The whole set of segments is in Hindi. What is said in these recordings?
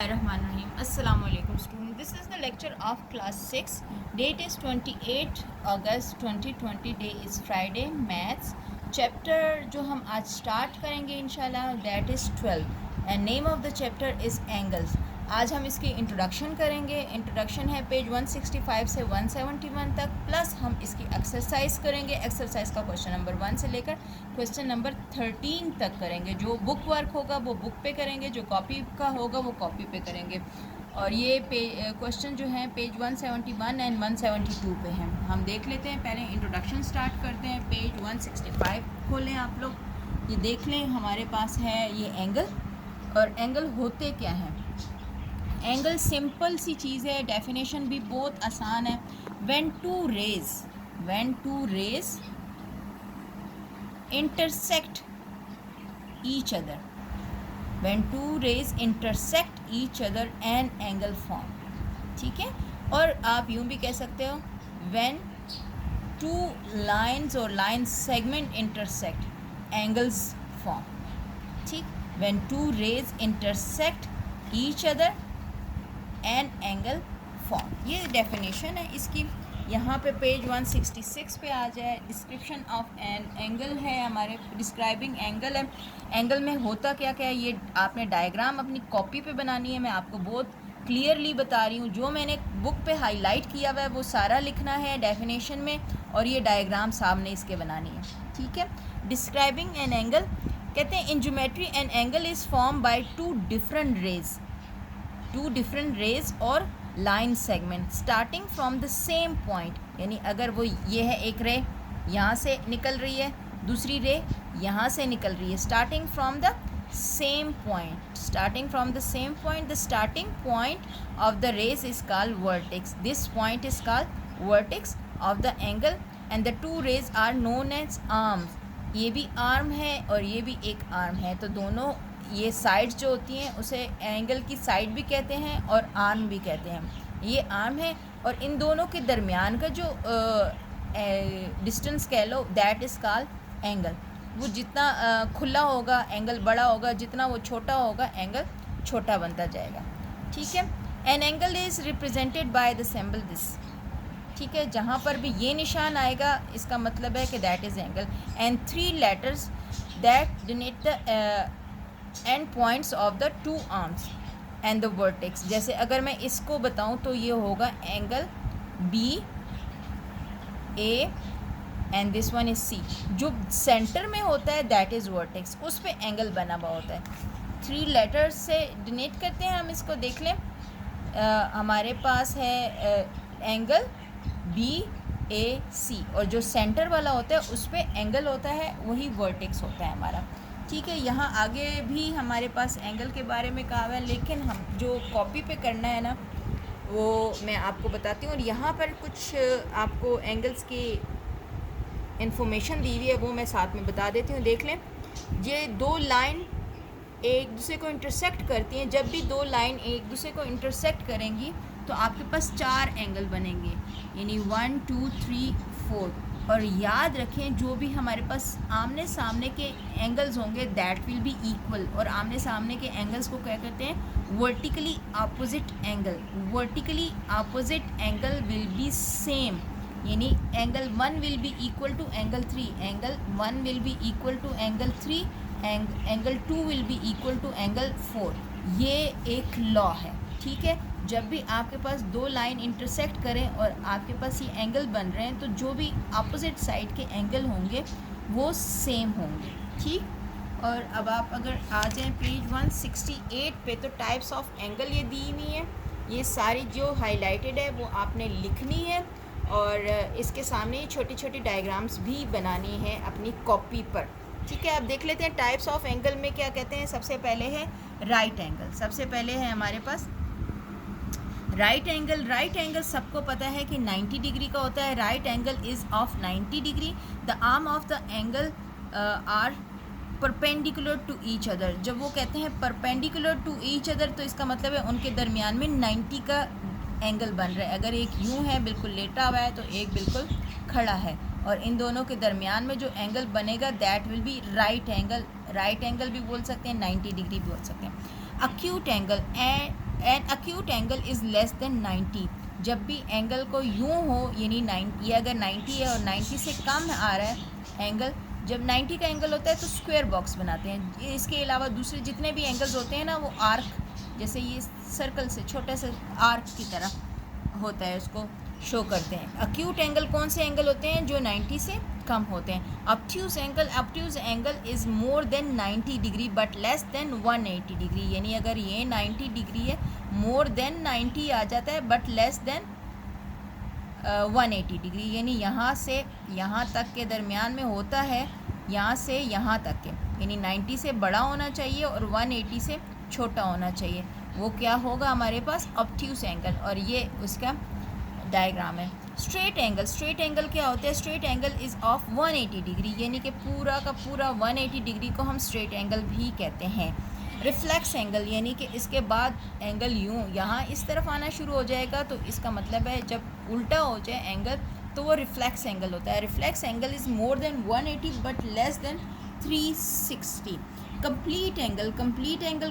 Bismillahirrahmanirrahim. Assalamu alaikum student. This is the lecture of class 6. Date is 28 August 2020. Day is Friday. Maths. Chapter जो हम आज start करेंगे इंशाल्लाह that is 12 and name of the chapter is angles. आज हम इसकी इंट्रोडक्शन करेंगे. इंट्रोडक्शन है पेज 165 से 171 तक, प्लस हम इसकी एक्सरसाइज करेंगे. एक्सरसाइज का क्वेश्चन नंबर 1 से लेकर क्वेश्चन नंबर 13 तक करेंगे. जो बुक वर्क होगा वो बुक पे करेंगे, जो कॉपी का होगा वो कॉपी पे करेंगे. और ये क्वेश्चन जो है पेज 171 एंड 172 पे हैं. हम देख लेते हैं. पहले इंट्रोडक्शन स्टार्ट करते हैं. पेज 165 खोलें आप लोग. ये देख लें, हमारे पास है ये एंगल. और एंगल होते क्या हैं? एंगल सिंपल सी चीज़ है. डेफिनेशन भी बहुत आसान है. When two rays intersect each other, when two rays intersect each other an angle form. ठीक है. और आप यूँ भी कह सकते हो व्हेन टू लाइन्स और line segment intersect angles form. ठीक. When two rays intersect each other an angle form. ये डेफिनेशन है इसकी. यहाँ पे पेज 166 पे आ जाए. डिस्क्रिप्शन ऑफ एन एंगल है हमारे. डिस्क्राइबिंग एंगल है. एंगल में होता क्या क्या है ये आपने डायग्राम अपनी कॉपी पे बनानी है. मैं आपको बहुत क्लियरली बता रही हूँ. जो मैंने बुक पे हाईलाइट किया हुआ है वो सारा लिखना है डेफिनेशन में, और ये डायग्राम सामने इसके बनानी है. ठीक है. डिस्क्राइबिंग एन एंगल कहते हैं in geometry an angle is form by two different rays और line segment starting from the same point. यानी अगर वो ये है एक रे यहाँ से निकल रही है, दूसरी रे यहाँ से निकल रही है. Starting from the same point, the starting point of the rays is called vertex. This point is called vertex of the angle and the two rays are known as arms. ये भी आर्म है और ये भी एक आर्म है. तो दोनों ये साइड्स जो होती हैं उसे एंगल की साइड भी कहते हैं और आर्म भी कहते हैं. ये आर्म है और इन दोनों के दरमियान का जो डिस्टेंस कह लो दैट इज़ कॉल्ड एंगल. वो जितना खुला होगा एंगल बड़ा होगा, जितना वो छोटा होगा एंगल छोटा बनता जाएगा. ठीक है. N angle is represented by the symbol this. ठीक है. जहाँ पर भी ये निशान आएगा इसका मतलब है कि that is angle. And 3 letters that denote the end points of the two arms and the vertex. जैसे अगर मैं इसको बताऊं तो ये होगा angle B A and this one is C. जो सेंटर में होता है दैट इज़ वर्टेक्स, उस पे एंगल बना हुआ होता है. 3 लेटर्स से डिनोट करते हैं हम इसको. देख लें हमारे पास है एंगल बी ए सी, और जो सेंटर वाला होता है उस पे एंगल होता है, वही वर्टेक्स होता है हमारा. ठीक है. यहाँ आगे भी हमारे पास एंगल के बारे में कहा हुआ है, लेकिन हम जो कॉपी पे करना है ना वो मैं आपको बताती हूँ. और यहाँ पर कुछ आपको एंगल्स की इंफॉर्मेशन दी हुई है वो मैं साथ में बता देती हूँ. देख लें, ये 2 लाइन एक दूसरे को इंटरसेक्ट करती हैं. जब भी 2 लाइन एक दूसरे को इंटरसेक्ट करेंगी तो आपके पास 4 एंगल बनेंगे, यानी 1 2 3 4. और याद रखें जो भी हमारे पास आमने सामने के एंगल्स होंगे दैट विल बी इक्वल. और आमने सामने के एंगल्स को क्या कहते हैं? Vertically opposite angle. Vertically opposite angle will be same. यानी angle 1 will be equal to angle 3, angle 1 will be equal to angle 3, angle 2 will be equal to angle 4. ये एक लॉ है. ठीक है. जब भी आपके पास 2 लाइन इंटरसेक्ट करें और आपके पास ये एंगल बन रहे हैं तो जो भी अपोजिट साइड के एंगल होंगे वो सेम होंगे. ठीक. और अब आप अगर आ जाएं पेज 168 पे तो टाइप्स ऑफ एंगल ये दी हुई है. ये सारी जो हाईलाइटेड है वो आपने लिखनी है और इसके सामने छोटी छोटी डायग्राम्स भी बनानी है अपनी कॉपी पर. ठीक है. अब देख लेते हैं टाइप्स ऑफ एंगल में क्या कहते हैं. सबसे पहले है राइट एंगल. सबसे पहले है हमारे पास राइट एंगल. राइट एंगल सबको पता है कि 90 डिग्री का होता है. Right angle is of 90 degree. The arm of the angle are perpendicular to each other. जब वो कहते हैं परपेंडिकुलर टू ईच अदर तो इसका मतलब है उनके दरमियान में 90 का एंगल बन रहा है. अगर एक यूँ है बिल्कुल लेटा हुआ है तो एक बिल्कुल खड़ा है, और इन दोनों के दरमियान में जो एंगल बनेगा that will be right angle. Right angle भी बोल सकते हैं, 90 डिग्री भी बोल सकते हैं. Acute angle an acute angle is less than 90, जब भी एंगल को यूँ हो यानी 90, ये अगर 90 है और 90 से कम आ रहा है एंगल, जब 90 का एंगल होता है तो स्क्वायर बॉक्स बनाते हैं। इसके अलावा दूसरे जितने भी एंगल्स होते हैं ना वो आर्क, जैसे ये सर्कल से छोटे से आर्क की तरह होता है, उसको शो करते हैं। अक्यूट एंगल कौन से एंगल होते हैं? जो 90 से कम होते हैं। Obtuse angle is more than 90 degree but less than 180 degree, यानी अगर ये 90 डिग्री है, मोर देन 90 आ जाता है बट लेस देन 180 डिग्री, यानी यहाँ से यहाँ तक के दरमियान में होता है, यहाँ से यहाँ तक के, यानी 90 से बड़ा होना चाहिए और 180 से छोटा होना चाहिए। वो क्या होगा हमारे पास? Obtuse angle. और ये उसका डायग्राम है। स्ट्रेट एंगल क्या होता है? Straight angle is of 180 degree, यानी कि पूरा का पूरा 180 डिग्री को हम स्ट्रेट एंगल भी कहते हैं। रिफ्लेक्स एंगल, यानी कि इसके बाद एंगल यूँ यहाँ इस तरफ आना शुरू हो जाएगा, तो इसका मतलब है जब उल्टा हो जाए एंगल तो वो रिफ्लेक्स एंगल होता है। Reflex angle is more than 180 but less than 360। Complete angle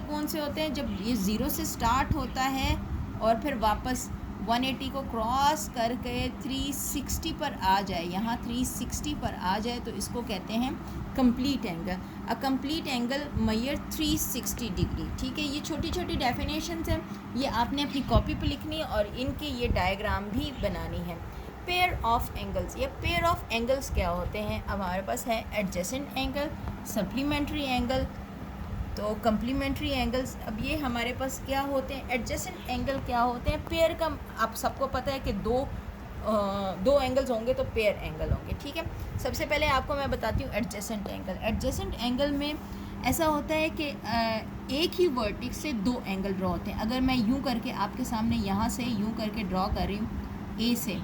कौन से होते हैं? जब ये ज़ीरो से स्टार्ट होता है और फिर वापस 180 को क्रॉस करके 360 पर आ जाए, यहाँ 360 पर आ जाए, तो इसको कहते हैं complete angle. A complete angle measure 360 degree. ठीक है, ये छोटी छोटी डेफिनेशंस हैं, ये आपने अपनी कॉपी पे लिखनी है और इनके ये डायग्राम भी बनानी है। पेयर ऑफ एंगल्स, ये पेयर ऑफ एंगल्स क्या होते हैं? अब हमारे पास है एडजेसेंट एंगल, सप्लीमेंट्री एंगल, तो कम्प्लीमेंट्री एंगल्स। अब ये हमारे पास क्या होते हैं? एडजेसेंट एंगल क्या होते हैं? पेयर का आप सबको पता है कि दो एंगल्स होंगे तो पेयर एंगल होंगे। ठीक है, सबसे पहले आपको मैं बताती हूँ एडजेसेंट एंगल। एडजेसेंट एंगल में ऐसा होता है कि एक ही वर्टेक्स से दो एंगल ड्रॉ होते हैं। अगर मैं यूँ करके आपके सामने यहाँ से यूँ करके ड्रॉ कर रही हूँ, ए से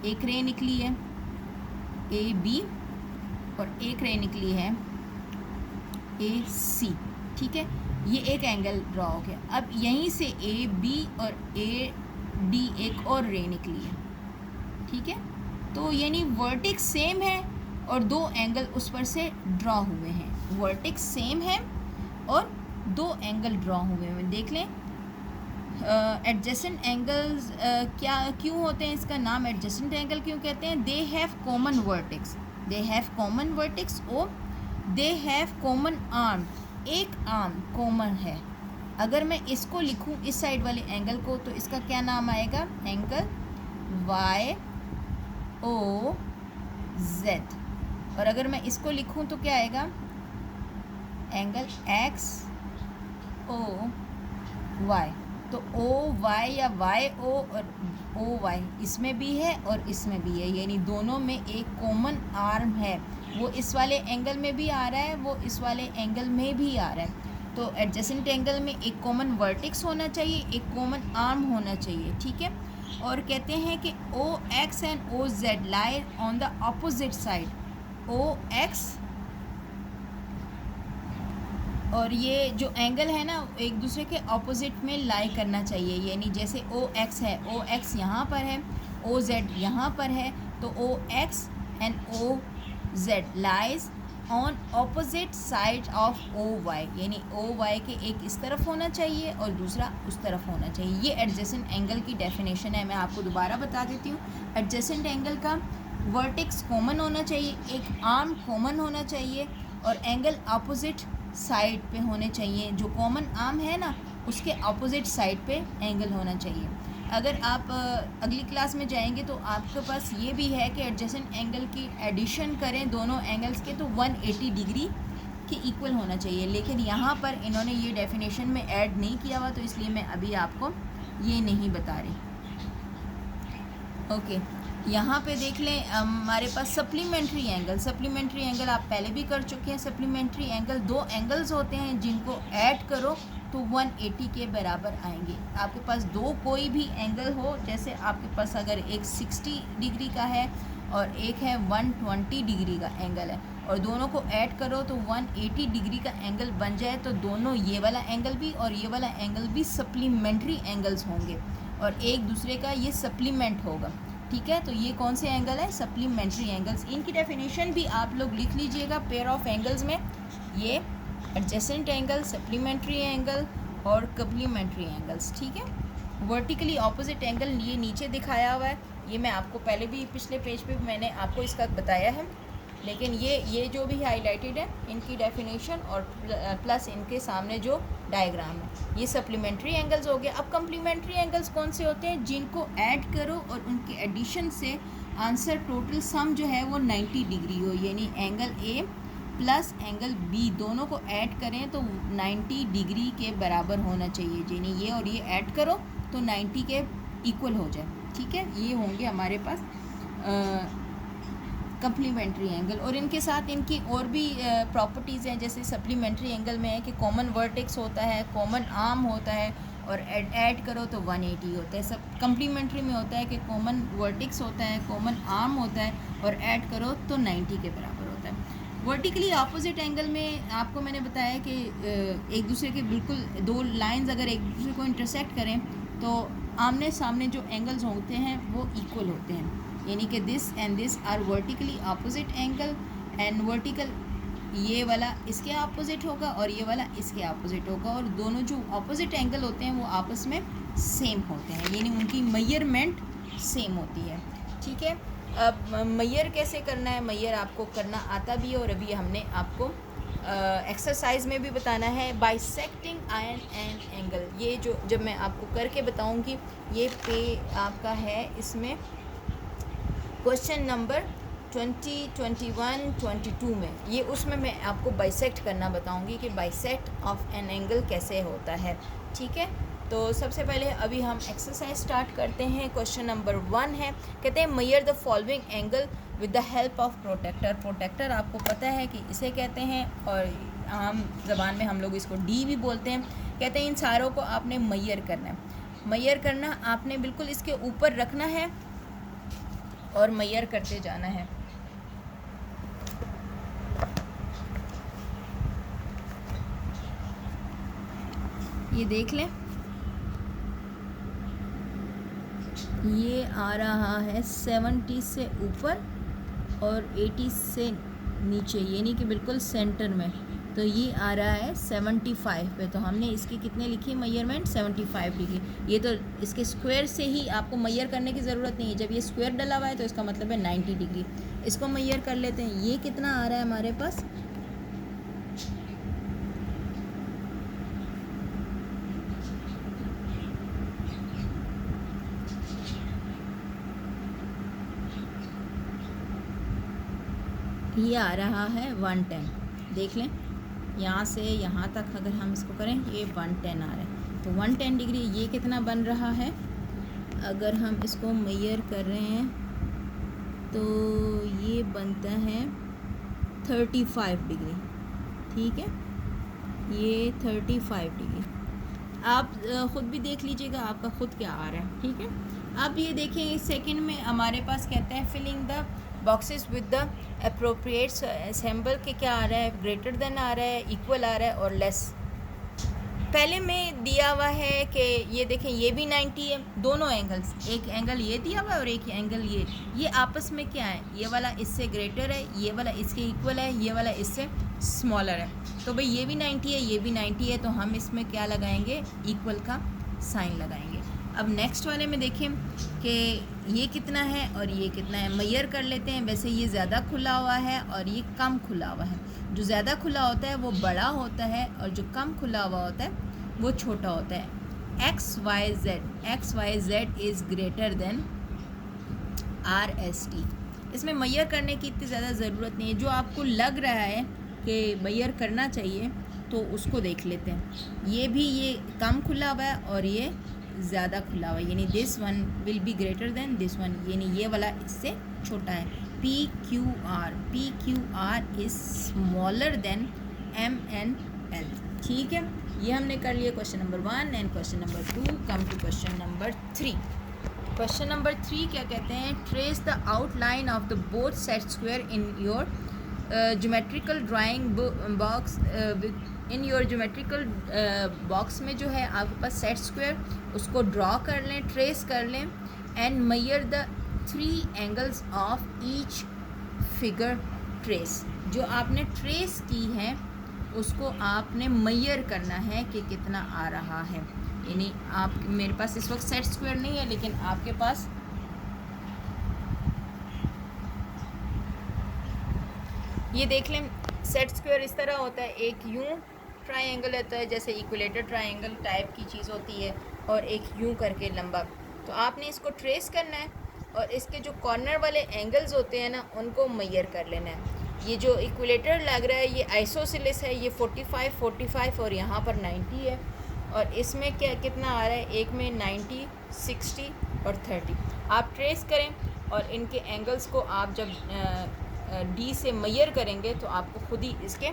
एक रे निकली है ए बी और एक रे निकली है ए सी। ठीक है, ये एक एंगल ड्रॉ हो गया। अब यहीं से ए बी और ए डी एक और रे निकली है। ठीक है, तो यानी वर्टेक्स सेम है और दो एंगल उस पर से ड्रॉ हुए हैं। वर्टेक्स सेम है और दो एंगल ड्रॉ हुए हैं। देख लें एडजेसेंट एंगल्स क्यों होते हैं? इसका नाम एडजेसेंट एंगल क्यों कहते हैं? दे हैव कॉमन वर्टेक्स, और दे हैव कॉमन आर्म, एक आर्म कॉमन है। अगर मैं इसको लिखूं इस साइड वाले एंगल को, तो इसका क्या नाम आएगा? Angle Y O Z. और अगर मैं इसको लिखूं तो क्या आएगा? Angle X O Y. तो ओ वाई या वाई ओ और ओ वाई इसमें भी है और इसमें भी है, यानी दोनों में एक कॉमन आर्म है। वो इस वाले एंगल में भी आ रहा है, वो इस वाले एंगल में भी आ रहा है। तो एडजेसेंट एंगल में एक कॉमन वर्टेक्स होना चाहिए, एक कॉमन आर्म होना चाहिए। ठीक है, और कहते हैं कि O X and O Z lie on the opposite side. O X और ये जो एंगल है ना एक दूसरे के ऑपोजिट में लाई करना चाहिए, यानी जैसे ओ एक्स है, ओ एक्स यहाँ पर है, ओ जेड यहाँ पर है, तो O X and O Z lies on opposite side of O Y, यानी ओ वाई के एक इस तरफ होना चाहिए और दूसरा उस तरफ होना चाहिए। ये एडजेसेंट एंगल की डेफिनेशन है। मैं आपको दोबारा बता देती हूँ। एडजेसेंट एंगल का वर्टेक्स कॉमन होना चाहिए, एक आर्म कॉमन होना चाहिए और एंगल अपोजिट साइड पे होने चाहिए। जो कॉमन आर्म है ना उसके अपोजिट साइड पे एंगल होना चाहिए। अगर आप अगली क्लास में जाएंगे तो आपके पास ये भी है कि एडजेसेंट एंगल की एडिशन करें दोनों एंगल्स के तो 180 डिग्री के इक्वल होना चाहिए, लेकिन यहाँ पर इन्होंने ये डेफिनेशन में ऐड नहीं किया हुआ, तो इसलिए मैं अभी आपको ये नहीं बता रही। ओके, यहाँ पे देख लें हमारे पास सप्लीमेंट्री एंगल आप पहले भी कर चुके हैं। सप्लीमेंट्री एंगल दो एंगल्स होते हैं जिनको ऐड करो तो 180 के बराबर आएंगे। आपके पास दो कोई भी एंगल हो, जैसे आपके पास अगर एक 60 डिग्री का है और एक है 120 डिग्री का एंगल है और दोनों को ऐड करो तो 180 डिग्री का एंगल बन जाए, तो दोनों ये वाला एंगल भी और ये वाला एंगल भी सप्लीमेंट्री एंगल्स होंगे और एक दूसरे का ये सप्लीमेंट होगा। ठीक है, तो ये कौन से एंगल है? Supplementary angles. इनकी डेफिनेशन भी आप लोग लिख लीजिएगा पेयर ऑफ एंगल्स में। ये एडजेसेंट एंगल, सप्लीमेंट्री एंगल और कम्प्लीमेंट्री एंगल्स, ठीक है। वर्टिकली ऑपोजिट एंगल ये नीचे दिखाया हुआ है, ये मैं आपको पहले भी पिछले पेज पे मैंने आपको इसका बताया है, लेकिन ये जो भी हाईलाइटेड है इनकी डेफिनेशन और प्लस इनके सामने जो डायग्राम है, ये सप्लीमेंट्री एंगल्स हो गए। अब कम्प्लीमेंट्री एंगल्स कौन से होते हैं? जिनको ऐड करो और उनके एडिशन से आंसर टोटल सम जो है वो 90 डिग्री हो, यानी angle A plus angle B दोनों को ऐड करें तो 90 डिग्री के बराबर होना चाहिए, यानी ये और ये ऐड करो तो 90 के इक्वल हो जाए, ठीक है। ये होंगे हमारे पास कम्प्लीमेंट्री एंगल। और इनके साथ इनकी और भी प्रॉपर्टीज़ हैं, जैसे सप्लीमेंट्री एंगल में है कि कॉमन वर्टेक्स होता है, कॉमन आर्म होता है, और ऐड करो तो 180 होता है। सब कम्प्लीमेंट्री में होता है कि कॉमन वर्टेक्स होता है, कॉमन आर्म होता है, और ऐड करो तो 90 के बराबर होता है। वर्टिकली ऑपोजिट एंगल में आपको मैंने बताया कि एक दूसरे के बिल्कुल दो लाइंस अगर एक दूसरे को इंटरसेक्ट करें तो आमने सामने जो एंगल्स होते हैं वो इक्वल होते हैं, यानी कि this and this are vertically opposite angle, and vertical ये वाला इसके अपोजिट होगा और ये वाला इसके अपोजिट होगा, और दोनों जो अपोजिट एंगल होते हैं वो आपस में सेम होते हैं, यानी उनकी मेजरमेंट सेम होती है, ठीक है। अब मैयर कैसे करना है? मैयर आपको करना आता भी है और अभी हमने आपको एक्सरसाइज में भी बताना है। बाइसेक्टिंग आयन एंड एंगल, ये जो जब मैं आपको करके बताऊंगी, ये पे आपका है इसमें क्वेश्चन नंबर 20, 21, 22 में, ये उसमें मैं आपको बाइसेक्ट करना बताऊंगी कि बाइसेक्ट ऑफ एन एंगल कैसे होता है, ठीक है। तो सबसे पहले अभी हम एक्सरसाइज स्टार्ट करते हैं। क्वेश्चन नंबर 1 है, कहते हैं measure the following angle with the help of protractor. Protractor आपको पता है कि इसे कहते हैं और आम ज़बान में हम लोग इसको डी भी बोलते हैं। कहते हैं इन सारों को आपने मैयर करना है। मैयर करना आपने बिल्कुल इसके ऊपर रखना है और मैयर करते जाना है। ये देख लें, ये आ रहा है 70 से ऊपर और 80 से नीचे, यानी कि बिल्कुल सेंटर में। तो ये आ रहा है 75 पे, तो हमने इसकी कितने लिखी मेजरमेंट? 75 लिखी। ये तो इसके स्क्वायर से ही आपको मैयर करने की ज़रूरत नहीं है, जब ये स्क्वायर डला हुआ है तो इसका मतलब है 90 डिग्री। इसको मैयर कर लेते हैं। ये कितना आ रहा है हमारे पास? ये आ रहा है 110। देख लें, यहाँ से यहाँ तक अगर हम इसको करें ये 110 आ रहा है, तो 110 डिग्री ये कितना बन रहा है? अगर हम इसको मेजर कर रहे हैं तो ये बनता है 35 डिग्री, ठीक है। ये 35 डिग्री आप ख़ुद भी देख लीजिएगा आपका ख़ुद क्या आ रहा है, ठीक है। अब ये देखें सेकंड में हमारे पास कहता है filling the boxes with the appropriate symbol के क्या आ रहा है? ग्रेटर देन आ रहा है, इक्वल आ रहा है और लेस। पहले में दिया हुआ है कि ये देखें ये भी 90 है, दोनों एंगल्स, एक एंगल ये दिया हुआ है और एक एंगल ये आपस में क्या है? ये वाला इससे ग्रेटर है, ये वाला इसके इक्वल है, ये वाला इससे स्मॉलर है। तो भाई ये भी 90 है, ये भी 90 है, तो हम इसमें क्या लगाएंगे? इक्वल का साइन लगाएंगे। अब नेक्स्ट वाले में देखें कि ये कितना है और ये कितना है, मैयर कर लेते हैं। वैसे ये ज़्यादा खुला हुआ है और ये कम खुला हुआ है। जो ज़्यादा खुला होता है वो बड़ा होता है और जो कम खुला हुआ होता है वो छोटा होता है। X Y Z is greater than RST। इसमें मैयर करने की इतनी ज़्यादा ज़रूरत नहीं है, जो आपको लग रहा है कि मैयर करना चाहिए तो उसको देख लेते हैं। ये भी ये कम खुला हुआ है और ये ज़्यादा खुला हुआ है, यानी this one will be greater than this one, यानी ये वाला इससे छोटा है। PQR is smaller than MNL, ठीक है। ये हमने कर लिया question number 1 and question number 2। Come to question number 3। Question number 3 क्या कहते हैं? Trace the outline of the both set square in your geometrical drawing box. In your geometrical box में जो है आपके पास सेट स्क्वायर, उसको ड्रॉ कर लें, ट्रेस कर लें, and Maihar the 3 angles of each figure trace. जो आपने ट्रेस की है उसको आपने मेजर करना है कि कितना आ रहा है। यानी आप, मेरे पास इस वक्त सेट स्क्वायर नहीं है, लेकिन आपके पास ये देख लें, सेट स्क्वायर इस तरह होता है, एक यूं ट्रायंगल होता है जैसे इक्विलेटर ट्रायंगल टाइप की चीज़ होती है, और एक यूं करके लंबा। तो आपने इसको ट्रेस करना है और इसके जो कॉर्नर वाले एंगल्स होते हैं ना, उनको मेजर कर लेना है। ये जो इक्विलेटर लग रहा है ये आइसोसेलेस है, ये 45 45 और यहाँ पर 90 है, और इसमें क्या कितना आ रहा है, एक में 90 60 और 30। आप ट्रेस करें और इनके एंगल्स को आप जब डी से मेजर करेंगे तो आपको खुद ही इसके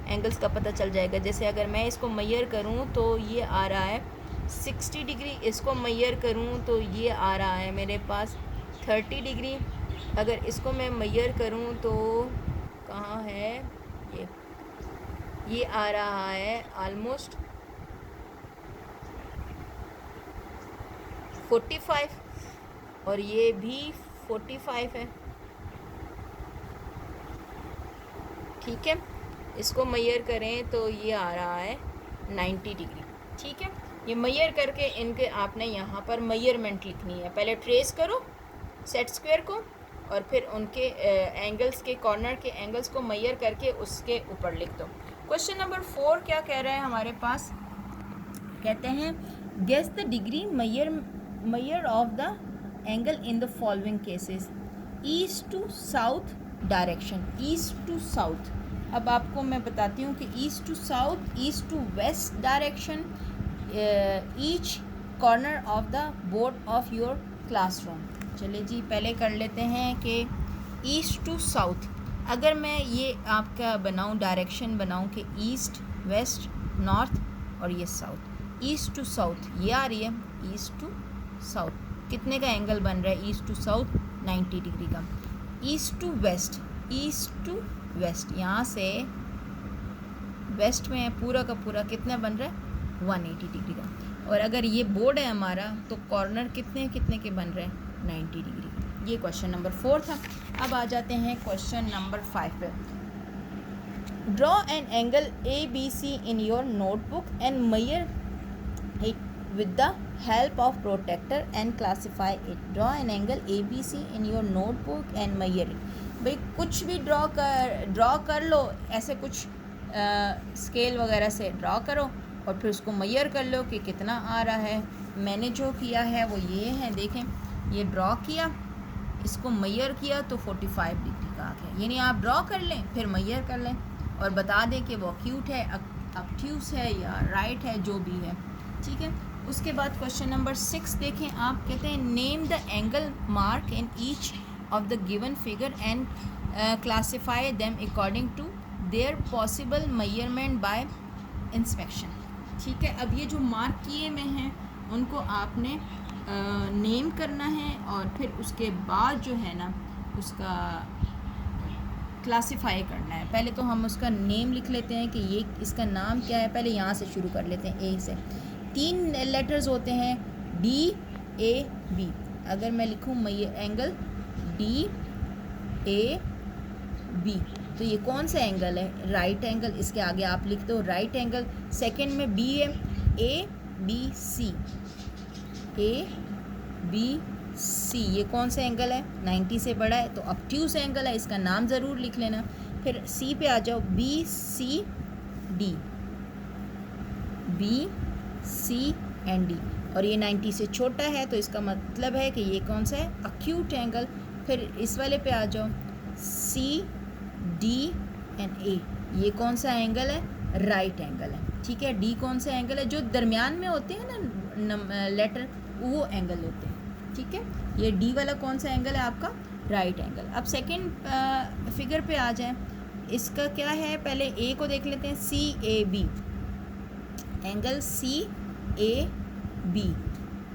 एंगल्स का पता चल जाएगा। जैसे अगर मैं इसको मेजर करूं तो ये आ रहा है 60 डिग्री, इसको मेजर करूं तो ये आ रहा है मेरे पास 30 डिग्री। अगर इसको मैं मेजर करूं तो कहाँ है ये आ रहा है ऑलमोस्ट 45, और ये भी 45 है। ठीक है, इसको मेजर करें तो ये आ रहा है 90 डिग्री। ठीक है, ये मेजर करके इनके आपने यहाँ पर मेजरमेंट लिखनी है। पहले ट्रेस करो सेट स्क्वायर को और फिर उनके एंगल्स के कॉर्नर के एंगल्स को मेजर करके उसके ऊपर लिख दो। क्वेश्चन नंबर 4 क्या कह रहा है हमारे पास, कहते हैं guess the degree measure of the angle in the following cases, east to south direction, east to south. अब आपको मैं बताती हूँ कि east to south, east to west direction, each corner of the board of your classroom. चलिए जी, पहले कर लेते हैं कि ईस्ट टू साउथ। अगर मैं ये आपका बनाऊँ, डायरेक्शन बनाऊँ कि ईस्ट वेस्ट नॉर्थ और ये साउथ, ईस्ट टू साउथ ये आ रही है, ईस्ट टू साउथ कितने का एंगल बन रहा है, ईस्ट टू साउथ 90 डिग्री का। East to west, east to west, यहाँ से वेस्ट में पूरा का पूरा कितना बन रहा है 180 डिग्री का। और अगर ये बोर्ड है हमारा तो कॉर्नर कितने कितने के बन रहे हैं 90 डिग्री। ये क्वेश्चन नंबर 4 था। अब आ जाते हैं क्वेश्चन नंबर 5 पे। Draw an angle ABC in your notebook and measure it with the help of protractor and classify it. Draw an angle ABC in your notebook and measure it. भाई कुछ भी ड्रॉ कर लो, ऐसे कुछ स्केल वगैरह से ड्रॉ करो और फिर उसको मेजर कर लो कि कितना आ रहा है। मैंने जो किया है वो ये है, देखें, ये ड्रॉ किया, इसको मेजर किया तो 45 डिग्री का आ गया। यानी आप ड्रॉ कर लें फिर मेजर कर लें और बता दें कि वो एक्यूट है, ऑब्ट्यूस है या राइट है, जो भी है। ठीक है, उसके बाद क्वेश्चन नंबर 6 देखें आप, कहते हैं name the angle mark in each of the given figure and classify them according to their possible measurement by inspection. ठीक है, अब ये जो मार्क किए में हैं उनको आपने नेम करना है और फिर उसके बाद जो है ना उसका क्लासीफाई करना है। पहले तो हम उसका नेम लिख लेते हैं कि ये इसका नाम क्या है। पहले यहाँ से शुरू कर लेते हैं, ए से। 3 लेटर्स होते हैं DAB। अगर मैं लिखूँ एंगल DAB तो ये कौन सा एंगल है, राइट एंगल। इसके आगे आप लिख दो राइट एंगल। सेकंड में B है, ABC, ABC ये कौन सा एंगल है, 90 से बड़ा है तो ऑब्ट्यूस एंगल है, इसका नाम ज़रूर लिख लेना। फिर C पे आ जाओ, BCD, BC एंड D, और ये 90 से छोटा है तो इसका मतलब है कि ये कौन सा है, एक्यूट एंगल। फिर इस वाले पे आ जाओ, CD एंड A, ये कौन सा एंगल है, राइट एंगल है। ठीक है, D कौन सा एंगल है, जो दरमियान में होते हैं ना लेटर, वो एंगल होते हैं। ठीक है, ये D वाला कौन सा एंगल है आपका, राइट एंगल। अब सेकंड फिगर पे आ जाएं, इसका क्या है, पहले A को देख लेते हैं, CAB, एंगल CAB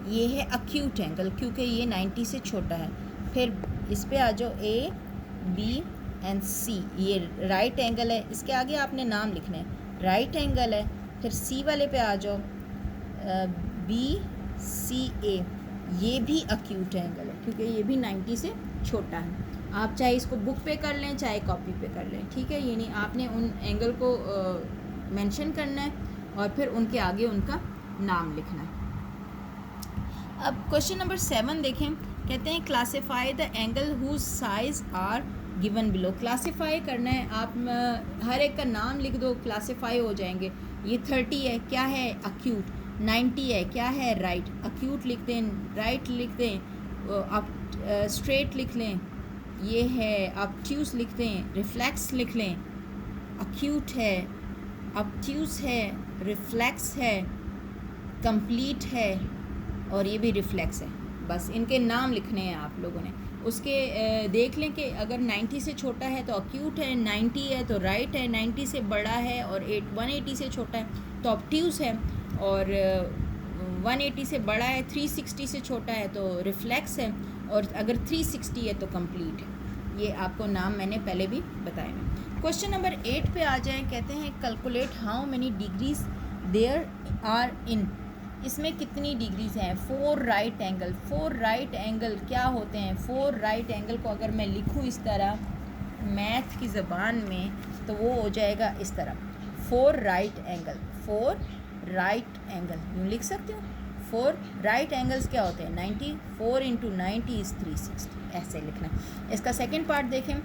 ये है एक्यूट एंगल क्योंकि ये 90 से छोटा है। फिर इस पे आ जाओ, AB एंड C, ये राइट एंगल है, इसके आगे आपने नाम लिखना है, राइट एंगल है। फिर C वाले पे आ जाओ, BCA, ये भी एक्यूट एंगल है क्योंकि ये भी 90 से छोटा है। आप चाहे इसको बुक पे कर लें चाहे कॉपी पे कर लें। ठीक है, यानी आपने उन एंगल को मेंशन करना है और फिर उनके आगे उनका नाम लिखना है। अब क्वेश्चन नंबर 7 देखें, कहते हैं classify the angle whose size are given below. Classify करना है, आप हर एक का नाम लिख दो, क्लासीफाई हो जाएंगे। ये 30 है, क्या है? अक्यूट। 90 है, क्या है? राइट। अक्यूट लिख दें, राइट लिख दें, आप स्ट्रेट लिख लें, ये है ऑब्ट्यूस लिख दें, रिफ्लेक्स लिख लें। अक्यूट है, ऑब्ट्यूस है, रिफ्लेक्स है, कंप्लीट है और ये भी रिफ्लेक्स है। बस इनके नाम लिखने हैं आप लोगों ने। उसके देख लें कि अगर 90 से छोटा है तो अक्यूट है, 90 है तो राइट है, 90 से बड़ा है और 180 से छोटा है तो ऑब्ट्यूस है, और 180 से बड़ा है, 360 से छोटा है तो रिफ्लेक्स है, और अगर 360 है तो कंप्लीट है। ये आपको नाम मैंने पहले भी बताए हैं। क्वेश्चन नंबर 8 पे आ जाएं, कहते हैं calculate how many degrees there are in. इसमें कितनी डिग्रीज हैं? 4 राइट एंगल। 4 राइट एंगल क्या होते हैं? 4 राइट एंगल को अगर मैं लिखूं इस तरह मैथ की ज़बान में तो वो हो जाएगा इस तरह, 4 राइट एंगल। 4 राइट एंगल यूँ लिख सकती हूँ। 4 राइट एंगल्स क्या होते हैं? 90, 4 इंटू 90 इज़ 360, ऐसे लिखना। इसका सेकेंड पार्ट देखें,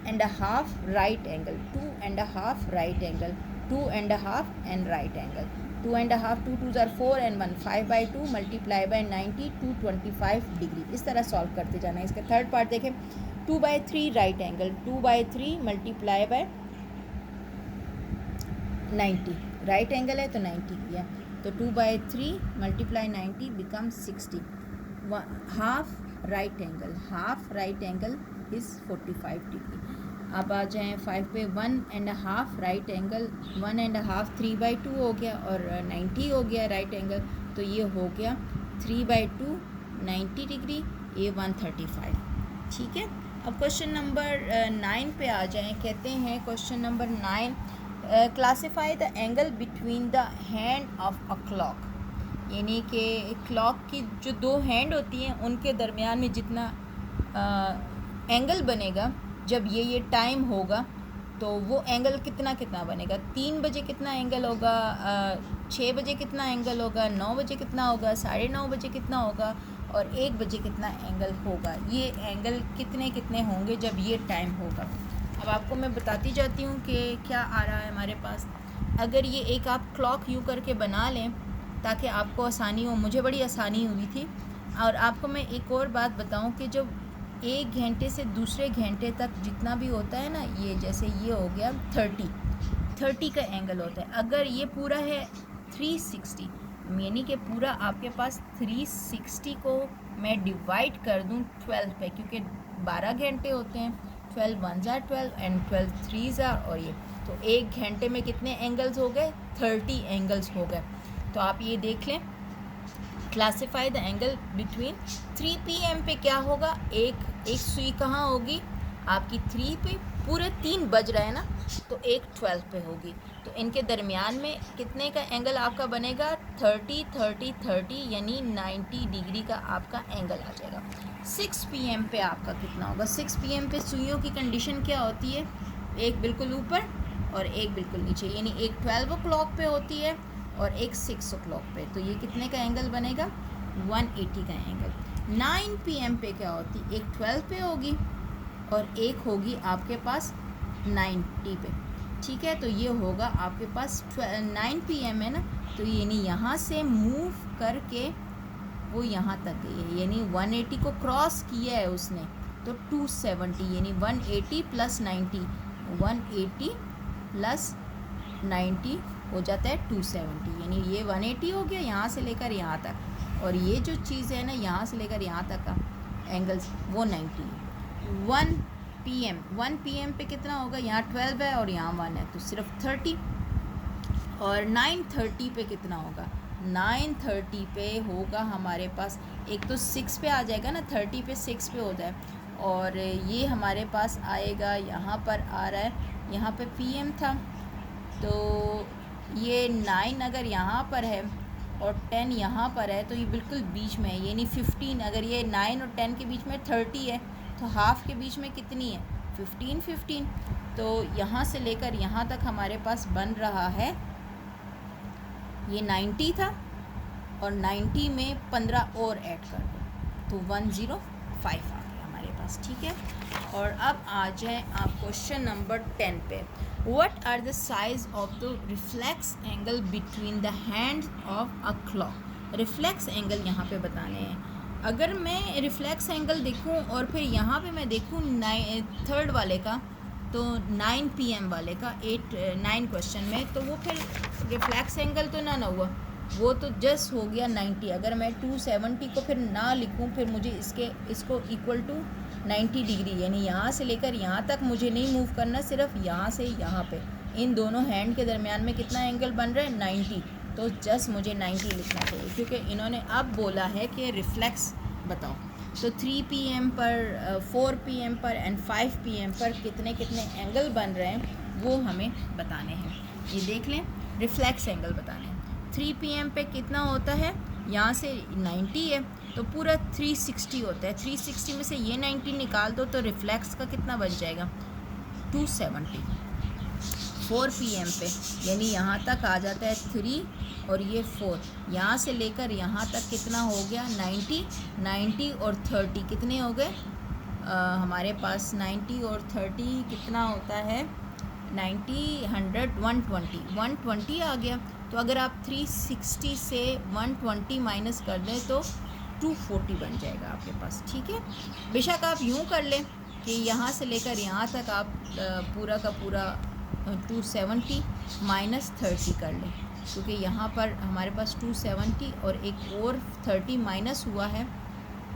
2.5 right angle, 2.5 right angle, 2.5 and right angle, 2.5, 2 2s are 4 and 1, 5/2 multiply by 90, 225 degree. इस तरह सॉल्व करते जाना है। इसका थर्ड पार्ट देखें, 2/3 right angle, 2/3 multiply by 90, right angle है तो 90 किया तो 2/3 multiply 90 become 60। Half right angle, half right angle is 45 degree. अब आ जाएँ 5 पे, 1.5 राइट एंगल, 1.5 3/2 हो गया और 90 हो गया राइट एंगल, तो ये हो गया 3/2 90 डिग्री, ये 135। ठीक है। अब क्वेश्चन नंबर 9 पे आ जाएँ, कहते हैं question number 9, classify the angle between the hand of a clock. यानी कि क्लॉक की जो 2 हैंड होती हैं उनके दरमियान में जितना एंगल बनेगा जब ये टाइम होगा तो वो एंगल कितना कितना बनेगा। 3 बजे कितना एंगल होगा, 6 बजे कितना एंगल होगा, 9 बजे कितना होगा, 9:30 बजे कितना होगा और 1 बजे कितना एंगल होगा। ये एंगल कितने कितने होंगे जब ये टाइम होगा। अब आपको मैं बताती जाती हूँ कि क्या आ रहा है हमारे पास। अगर ये एक आप क्लॉक यूँ करके बना लें ताकि आपको आसानी हो, मुझे बड़ी आसानी हुई थी। और आपको मैं एक और बात बताऊँ कि जब 1 घंटे से दूसरे घंटे तक जितना भी होता है ना, ये जैसे ये हो गया 30 का एंगल होता है। अगर ये पूरा है 360, यानी कि पूरा आपके पास 360 को मैं डिवाइड कर दूं 12 पे, क्योंकि 12 घंटे होते हैं, 12 1s are 12 and 12 3s are, और ये तो 1 घंटे में कितने एंगल्स हो गए? 30 एंगल्स हो गए। तो आप ये देख लें, classify the angle between 3 PM पे क्या होगा, एक सुई कहाँ होगी आपकी 3 पे, पूरे 3 बज रहे हैं ना, तो एक 12 पे होगी। तो इनके दरमियान में कितने का एंगल आपका बनेगा? 30 30 30 यानी 90 डिग्री का आपका एंगल आ जाएगा। 6 PM पे आपका कितना होगा? 6 PM पे सुइयों की कंडीशन क्या होती है? एक बिल्कुल ऊपर और एक बिल्कुल नीचे, यानी एक 12 o'clock पे होती है और एक 6 o'clock पे। तो ये कितने का एंगल बनेगा? 180 का एंगल। 9 PM पे क्या होती? एक 12 पे होगी और एक होगी आपके पास 90 पे। ठीक है, तो ये होगा आपके पास 9 PM है ना, तो यानी यहाँ से मूव करके वो यहाँ तक गई है, यानी 180 को क्रॉस किया है उसने, तो 270 यानी 180 + 90, 180 + 90 हो जाता है 270, यानी ये 180 हो गया यहाँ से लेकर यहाँ तक, और ये जो चीज़ है ना यहाँ से लेकर यहाँ तक का एंगल्स वो 90 है। 1 PM पे कितना होगा? यहाँ 12 है और यहाँ 1 है तो सिर्फ 30। और 9:30 पे कितना होगा? 9:30 पे होगा हमारे पास, एक तो 6 पे आ जाएगा ना, 30 पे 6 पे होता है, और ये हमारे पास आएगा, यहाँ पर आ रहा है, यहाँ पे PM था तो ये 9 अगर यहाँ पर है और 10 यहाँ पर है तो ये बिल्कुल बीच में है, यानी 15। अगर ये 9 और 10 के बीच में 30 है तो हाफ के बीच में कितनी है? 15 15। तो यहाँ से लेकर यहाँ तक हमारे पास बन रहा है, ये 90 था और 90 में 15 और ऐड कर दो तो 105 आ गया हमारे पास, ठीक है। और अब आ जाए आप क्वेश्चन नंबर 10 पे। What are the size of the reflex angle between the hands of a clock. Reflex angle यहाँ पे बताने हैं। अगर मैं रिफ्लेक्स एंगल देखूँ और फिर यहाँ पे मैं देखूँ थर्ड वाले का, तो 9 PM वाले का 9 क्वेश्चन में, तो वो फिर रिफ्लेक्स एंगल तो ना हुआ, वो तो जस्ट हो गया 90। अगर मैं 270 को फिर ना लिखूँ, फिर मुझे इसको इक्वल टू 90 डिग्री, यानी यहाँ से लेकर यहाँ तक मुझे नहीं मूव करना, सिर्फ यहाँ से यहाँ पे इन दोनों हैंड के दरमियान में कितना एंगल बन रहा है 90, तो जस्ट मुझे 90 लिखना चाहिए, क्योंकि इन्होंने अब बोला है कि रिफ्लेक्स बताओ। तो 3 PM पर, 4 PM पर एंड 5 PM पर कितने कितने एंगल बन रहे हैं वो हमें बताने हैं। ये देख लें, रिफ्लेक्स एंगल बताने हैं। 3 PM पे कितना होता है, यहाँ से 90 है तो पूरा 360 होता है। 360 में से ये 90 निकाल दो तो रिफ्लेक्स का कितना बन जाएगा 270। 4 PM पे यानी यहाँ तक आ जाता है 3 और ये 4, यहाँ से लेकर यहाँ तक कितना हो गया 90 और 30 कितने हो गए हमारे पास 90 और 30 कितना होता है 90 100 120 आ गया। तो अगर आप 360 से 120 माइनस कर दें तो 240 बन जाएगा आपके पास, ठीक है। बेशक आप यूँ कर लें कि यहाँ से लेकर यहाँ तक आप पूरा का पूरा 270 माइनस 30 कर लें, क्योंकि यहाँ पर हमारे पास 270 और एक और 30 माइनस हुआ है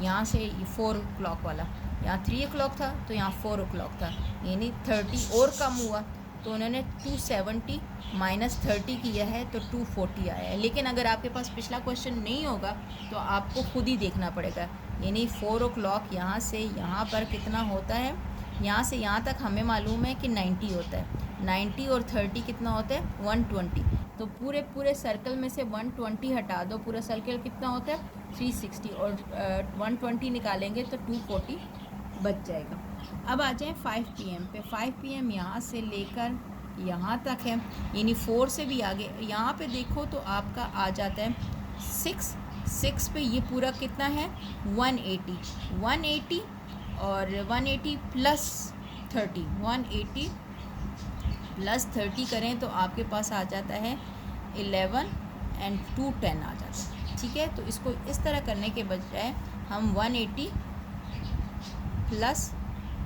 यहाँ से 4 o'clock वाला, यहाँ 3 o'clock था तो यहाँ 4 o'clock था, यानी 30 और कम हुआ, तो उन्होंने 270 माइनस 30 किया है तो 240 आया है। लेकिन अगर आपके पास पिछला क्वेश्चन नहीं होगा तो आपको खुद ही देखना पड़ेगा, यानी 4 o'clock यहाँ से यहाँ पर कितना होता है, यहाँ से यहाँ तक हमें मालूम है कि 90 होता है, 90 और 30 कितना होता है 120, तो पूरे सर्कल में से 120 हटा दो, पूरा सर्कल कितना होता है 360 और 120 निकालेंगे तो 240 बच जाएगा। अब आ जाए 5 PM पे। 5 PM यहाँ से लेकर यहाँ तक है, यानी 4 से भी आगे, यहाँ पे देखो तो आपका आ जाता है 6 पे ये पूरा कितना है 180 और 180 प्लस 30, 180 प्लस 30 करें तो आपके पास आ जाता है 11 एंड 210 आ जाता है, ठीक है। तो इसको इस तरह करने के बजाय हम 180 प्लस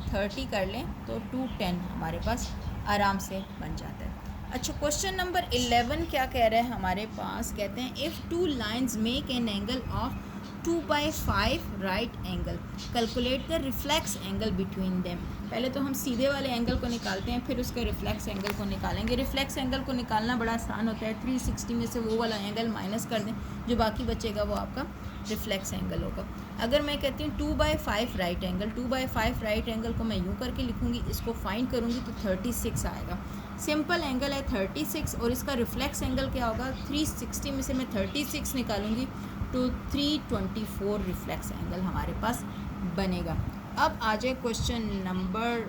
30 कर लें तो 210 हमारे पास आराम से बन जाता है। अच्छा, क्वेश्चन नंबर 11 क्या कह रहा है हमारे पास, कहते हैं if 2 lines make an angle of 2/5 right angle, calculate the reflex angle between them. पहले तो हम सीधे वाले एंगल को निकालते हैं, फिर उसके रिफ्लेक्स एंगल को निकालेंगे। रिफ्लेक्स एंगल को निकालना बड़ा आसान होता है, 360 में से वो वाला एंगल माइनस कर दें, जो बाकी बचेगा वो आपका रिफ्लेक्स एंगल होगा। अगर मैं कहती हूँ 2/5 राइट एंगल, 2/5 राइट एंगल को मैं यूँ करके लिखूँगी, इसको फाइंड करूँगी तो 36 आएगा। सिंपल एंगल है 36 और इसका रिफ्लेक्स एंगल क्या होगा, 360 में से मैं 36 निकालूंगी तो 324 रिफ्लेक्स एंगल हमारे पास बनेगा। अब आ जाए क्वेश्चन नंबर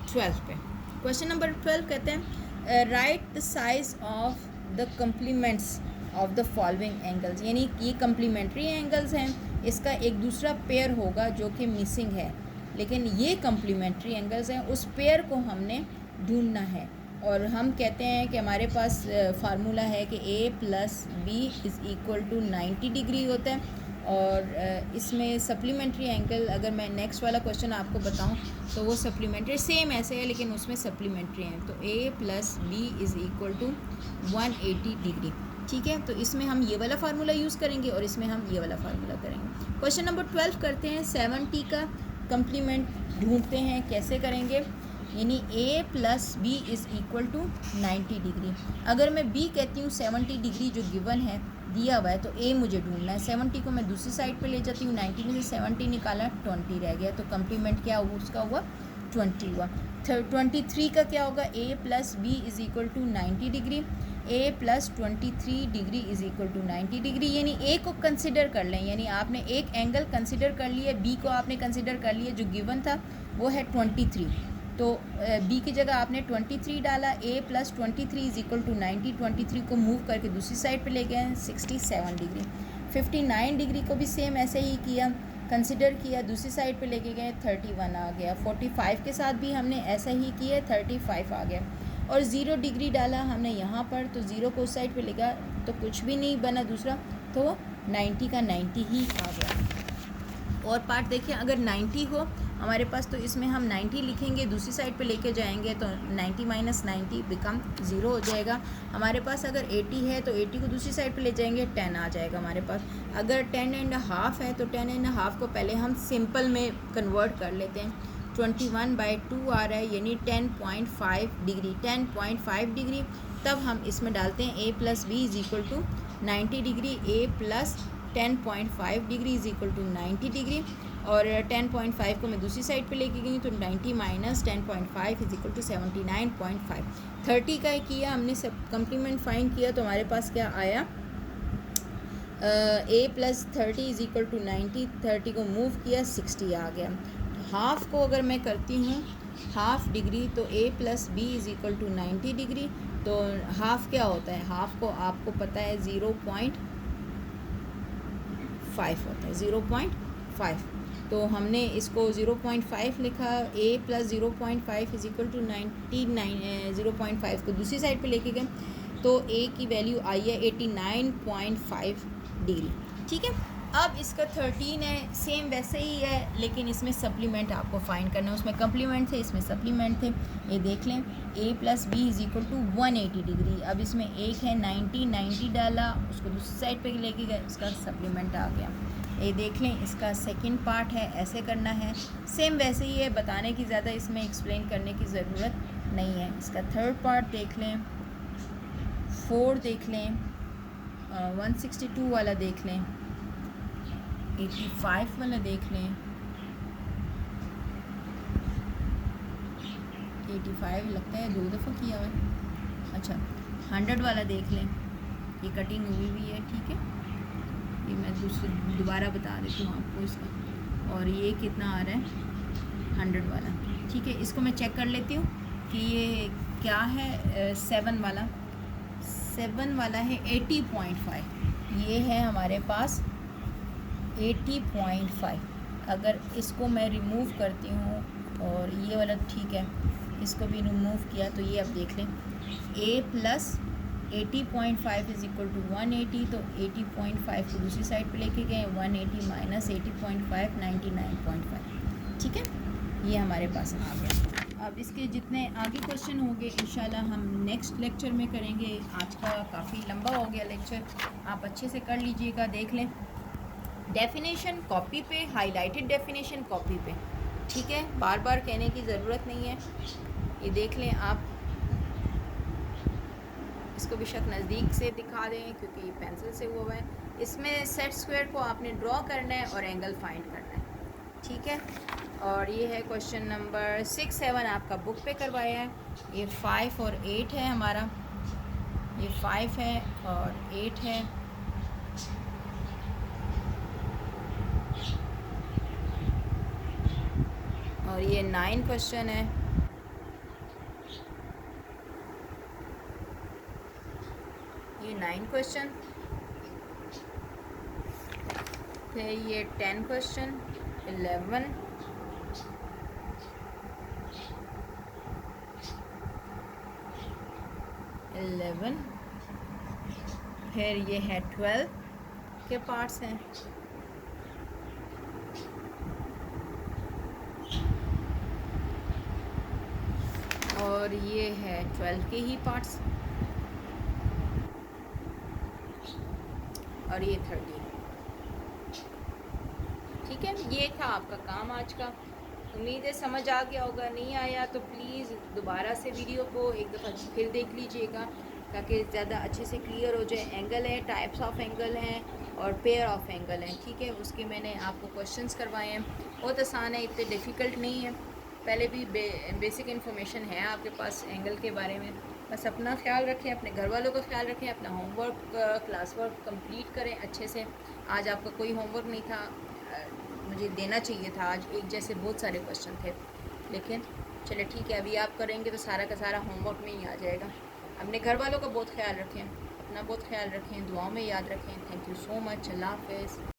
12 पे। क्वेश्चन नंबर 12 कहते हैं write the size of the complements of the following angles, यानी ये कम्प्लीमेंट्री एंगल्स हैं, इसका एक दूसरा पेयर होगा जो कि मिसिंग है, लेकिन ये कम्प्लीमेंट्री एंगल्स हैं, उस पेयर को हमने ढूंढना है। और हम कहते हैं कि हमारे पास फार्मूला है कि a + b = 90 डिग्री होता है, और इसमें सप्लीमेंट्री एंगल, अगर मैं नेक्स्ट वाला क्वेश्चन आपको बताऊं तो वो सप्लीमेंट्री सेम ऐसे है लेकिन उसमें सप्लीमेंट्री हैं, तो a + b = 180 डिग्री, ठीक है। तो इसमें हम ये वाला फार्मूला यूज़ करेंगे और इसमें हम ये वाला फार्मूला करेंगे। क्वेश्चन नंबर 12 करते हैं, 70 का कम्प्लीमेंट ढूंढते हैं, कैसे करेंगे, यानी a + b = 90 डिग्री। अगर मैं b कहती हूँ 70 डिग्री जो गिवन है दिया हुआ है, तो a मुझे ढूंढना है। 70 को मैं दूसरी साइड पे ले जाती हूँ, 90 में से 70 निकाला 20 रह गया, तो कम्प्लीमेंट क्या हुआ उसका हुआ 20 हुआ। 23 का क्या होगा, a + b = 90 degree, a + 23 degree = 90 degree, यानी a को कंसिडर कर लें, यानी आपने एक एंगल कंसिडर कर लिया, b को आपने कंसिडर कर लिया, जो गिवन था वो है 23, तो बी की जगह आपने 23 डाला, a plus 23 is equal to 90, 23 को मूव करके दूसरी साइड पे ले गए 67 डिग्री। 59 डिग्री को भी सेम ऐसे ही किया, कंसिडर किया, दूसरी साइड पे लेके गए 31 आ गया। 45 के साथ भी हमने ऐसा ही किया, 35 आ गया। और 0 डिग्री डाला हमने यहाँ पर, तो 0 को उस साइड पे लेगा तो कुछ भी नहीं बना दूसरा, तो 90 का 90 ही आ गया। और पार्ट देखिए, अगर 90 हो हमारे पास तो इसमें हम 90 लिखेंगे, दूसरी साइड पे लेके जाएंगे तो 90 माइनस 90 बिकम 0 हो जाएगा। हमारे पास अगर 80 है तो 80 को दूसरी साइड पे ले जाएंगे 10 आ जाएगा हमारे पास। अगर 10.5 है तो 10.5 को पहले हम सिंपल में कन्वर्ट कर लेते हैं। 21/2 आ रहा है, यानी 10.5 डिग्री, 10.5 डिग्री। तब हम इसमें डालते हैं a plus B is equal to 90 degree, a plus 10.5 degree is equal to 90 degree. और 10.5 को मैं दूसरी साइड पे लेके गई तो 90 माइनस 10.5 इज इक्वल टू 79.5। 30 का किया हमने, सब कम्प्लीमेंट फाइंड किया तो हमारे पास क्या आया, a plus 30 is equal to 90, 30 को मूव किया 60 आ गया। हाफ़ को अगर मैं करती हूँ हाफ़ डिग्री तो a plus B is equal to 90 degree. तो हाफ़ क्या होता है, हाफ़ को आपको पता है 0.5 होता है, 0.5। तो हमने इसको 0.5 लिखा, a plus 0.5 is equal to 0.5 को दूसरी साइड पे लेके गए तो a की वैल्यू आई है 89.5 डिग्री। ठीक है, अब इसका 13 है, सेम वैसे ही है लेकिन इसमें सप्लीमेंट आपको फाइंड करना है। उसमें कम्प्लीमेंट थे, इसमें सप्लीमेंट थे। ये देख लें, a plus B is equal to 180 degree. अब इसमें एक है 90 डाला, उसको दूसरी साइड पे लेके गए, उसका सप्लीमेंट आ गया। ये देख लें, इसका सेकंड पार्ट है, ऐसे करना है, सेम वैसे ही है, बताने की ज़्यादा इसमें एक्सप्लेन करने की ज़रूरत नहीं है। इसका थर्ड पार्ट देख लें, 4 देख लें, 162 वाला देख लें, 85 वाला देख लें, 85 लगता है 2 दफ़ा किया हुआ है। अच्छा, 100 वाला देख लें, ये कटिंग हुई भी है, ठीक है, ये मैं दोबारा बता देती हूँ आपको इसका। और ये कितना आ रहा है 100 वाला, ठीक है। इसको मैं चेक कर लेती हूँ कि ये क्या है। 7 वाला है 80.5, ये है हमारे पास 80.5। अगर इसको मैं रिमूव करती हूँ और ये वाला ठीक है, इसको भी रिमूव किया तो ये अब देख लें, a plus 80.5 is equal to 180, तो 80.5 को दूसरी साइड पे लेके गए, 180 माइनस 80.5 99.5, ठीक है, ये हमारे पास आ गया। अब इसके जितने आगे क्वेश्चन होंगे इंशाल्लाह हम नेक्स्ट लेक्चर में करेंगे। आज का काफ़ी लंबा हो गया लेक्चर, आप अच्छे से कर लीजिएगा, देख लें। डेफिनेशन कॉपी पे, हाईलाइटेड डेफिनेशन कॉपी पे, ठीक है, बार बार कहने की ज़रूरत नहीं है। ये देख लें आप, इसको बेशक नज़दीक से दिखा दें क्योंकि पेंसिल से हुआ है। इसमें सेट स्क्वायर को आपने ड्रॉ करना है और एंगल फाइंड करना है, ठीक है। और ये है क्वेश्चन नंबर 6, 7 आपका बुक पे करवाया है। ये 5 और 8 है हमारा, ये 5 है और 8 है। और ये 9 क्वेश्चन है। ये 9 क्वेश्चन थे। ये 10 क्वेश्चन, 11, 11, फिर ये है 12 के पार्ट्स हैं। और ये है 12 के ही पार्ट्स, और ये 13, ठीक है। ये था आपका काम आज का। उम्मीद है समझ आ गया होगा, नहीं आया तो प्लीज़ दोबारा से वीडियो को एक दफ़ा फिर देख लीजिएगा ताकि ज़्यादा अच्छे से क्लियर हो जाए। एंगल है, टाइप्स ऑफ एंगल हैं और पेयर ऑफ एंगल हैं, ठीक है। उसके मैंने आपको क्वेश्चंस करवाए हैं, बहुत आसान है, इतने डिफ़िकल्ट नहीं है। पहले भी बेसिक इन्फॉर्मेशन है आपके पास एंगल के बारे में। बस अपना ख्याल रखें, अपने घर वालों का ख्याल रखें, अपना होमवर्क क्लास वर्क कंप्लीट करें अच्छे से। आज आपका कोई होमवर्क नहीं था, मुझे देना चाहिए था आज, एक जैसे बहुत सारे क्वेश्चन थे लेकिन चलिए ठीक है, अभी आप करेंगे तो सारा का सारा होमवर्क में ही आ जाएगा। अपने घर वालों का बहुत ख्याल रखें, अपना बहुत ख्याल रखें, दुआओं में याद रखें। Thank you so much. Allah हाफ़िज़।